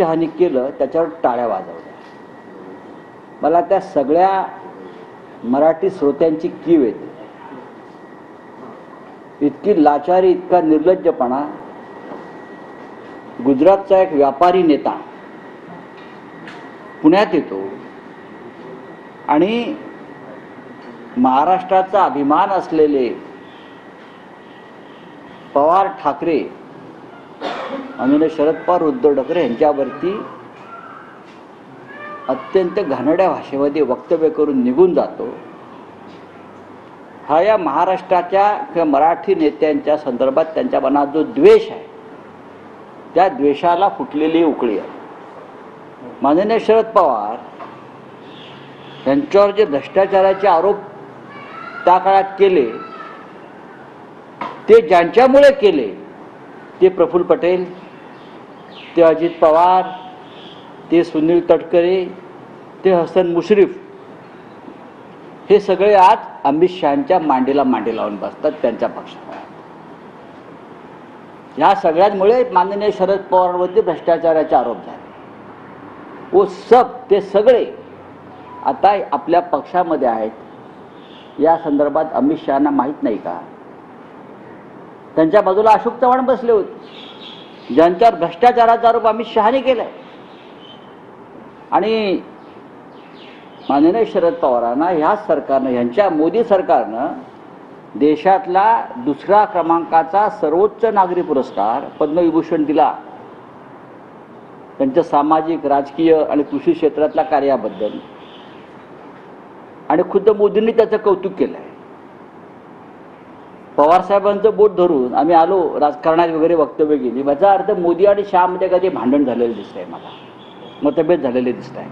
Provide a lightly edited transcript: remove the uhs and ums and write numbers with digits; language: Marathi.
शहानी केलं त्याच्यावर टाळ्या वाजवल्या. मला त्या सगळ्या मराठी श्रोत्यांची कीव येते. इतकी लाचारी, इतका निर्लज्जपणा. गुजरातचा एक व्यापारी नेता पुण्यात येतो आणि महाराष्ट्राचा अभिमान असलेले पवार ठाकरे आणि शरद पवार उद्धव ठाकरे यांच्यावरती अत्यंत घाणेरड्या भाषेमध्ये वक्तव्य करून निघून जातो. हा या महाराष्ट्राच्या किंवा मराठी नेत्यांच्या संदर्भात त्यांच्या मनात जो द्वेष आहे त्या द्वेषाला फुटलेली उकळी आहे. माननीय शरद पवार यांच्यावर जे भ्रष्टाचाराचे आरोप त्या काळात केले ते ज्यांच्यामुळे केले ते प्रफुल्ल पटेल, ते अजित पवार, ते सुनील तटकरे, ते हसन मुश्रीफ, हे सगळे आज अमित शहांच्या मांडीला मांडी लावून बसतात त्यांच्या पक्षात. ह्या सगळ्यांमुळे माननीय शरद पवारांवरती भ्रष्टाचाराचे आरोप झाले. वो सब ते सगळे आता आपल्या पक्षामध्ये आहेत. या संदर्भात अमित शहांना माहीत नाही का? त्यांच्या बाजूला अशोक चव्हाण बसले होते ज्यांच्यावर भ्रष्टाचाराचा आरोप अमित शहाने केलाय. आणि माननीय शरद पवारांना ह्या सरकारनं, ह्यांच्या मोदी सरकारनं देशातला दुसऱ्या क्रमांकाचा सर्वोच्च नागरी पुरस्कार पद्मविभूषण दिला त्यांच्या सामाजिक, राजकीय आणि कृषी क्षेत्रातल्या कार्याबद्दल. आणि खुद्द मोदींनी त्याचं कौतुक केलं आहे. पवारसाहेबांचं बोट धरून आम्ही आलो राजकारणात वगैरे वक्तव्य केली. याचा अर्थ मोदी आणि शहामध्ये कधी भांडण झालेलं दिसतंय, मला मतभेद झालेले दिसत आहे.